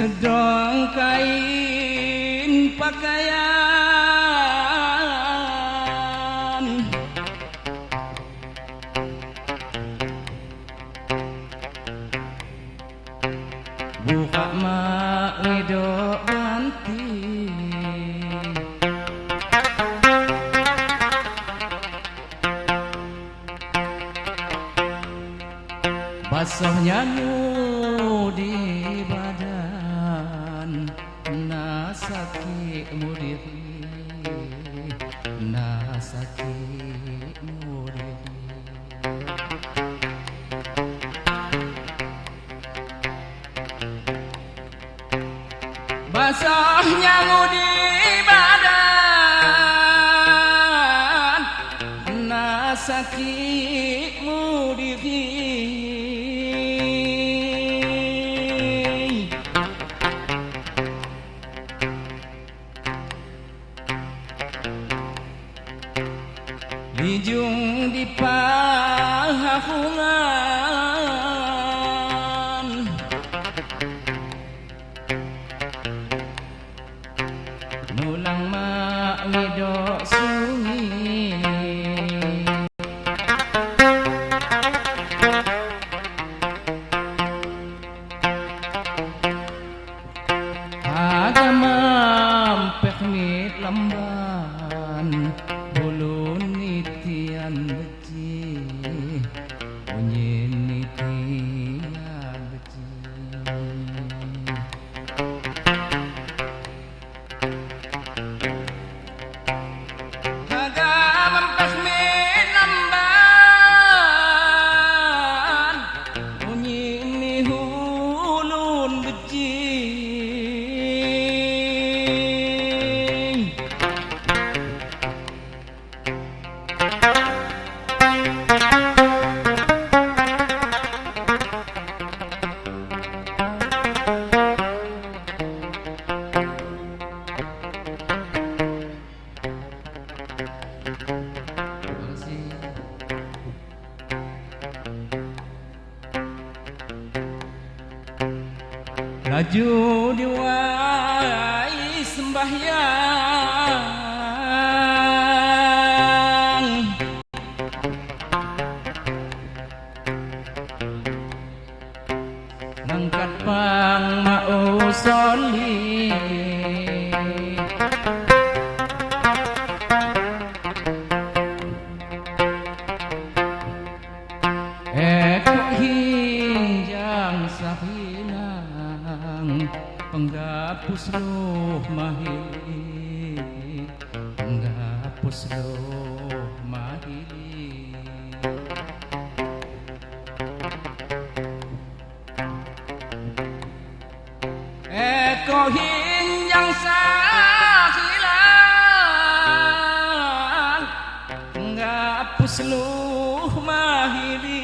sedang kain pakaian buka mak wedok ganti basuhnya di badan nasaki mudiri nasaki mudiri basuhnya di badan nasaki mudiri Lijung di pahahungan mulang mak wedok sunyi agama pekmit lamban ulun nitian beci unyin nitian beci agama pekmit lamban unyin ni ulun beci laju diwai sembahyang ngangkat pang mau soli hinjang sahilang penghapus roh mahili penghapus roh mahili eko hinjang sahilang penghapus roh mahili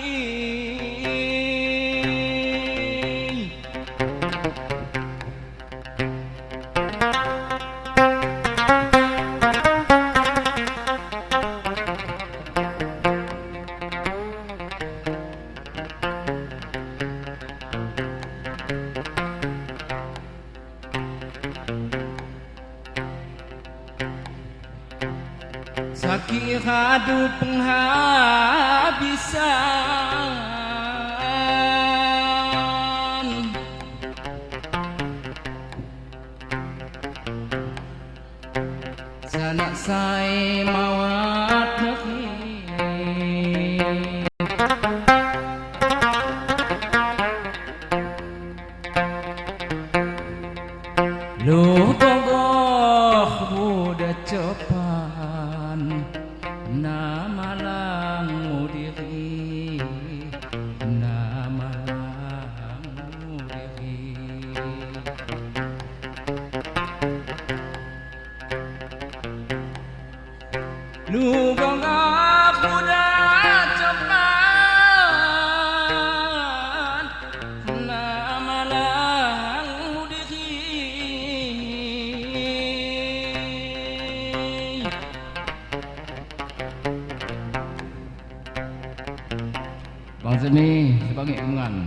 sakit hadu penghabisan sanak sai mawat negeri lu bogoh budak cepan nama lang mudiri nama lang mudiri lu bogoh budak cepan nama lang mudiri Bang Zemi sebagai emangan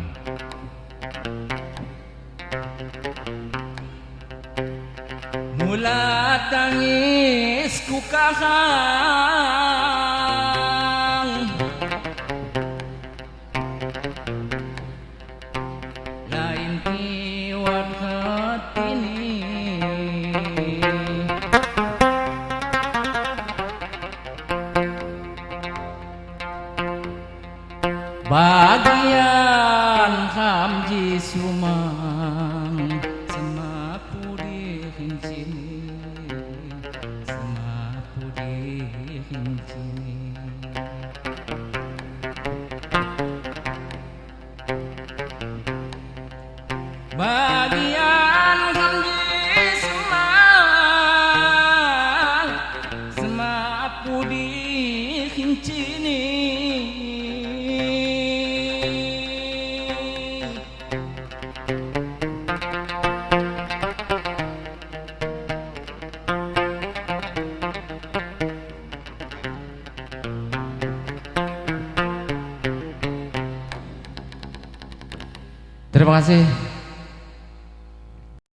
Mula tangis ku kahang, lain kiwat hatini. Bagian hamji sumang semapu di hincini, semapu di hincini. Bagian hamji sumang semapu di hincini. Terima kasih.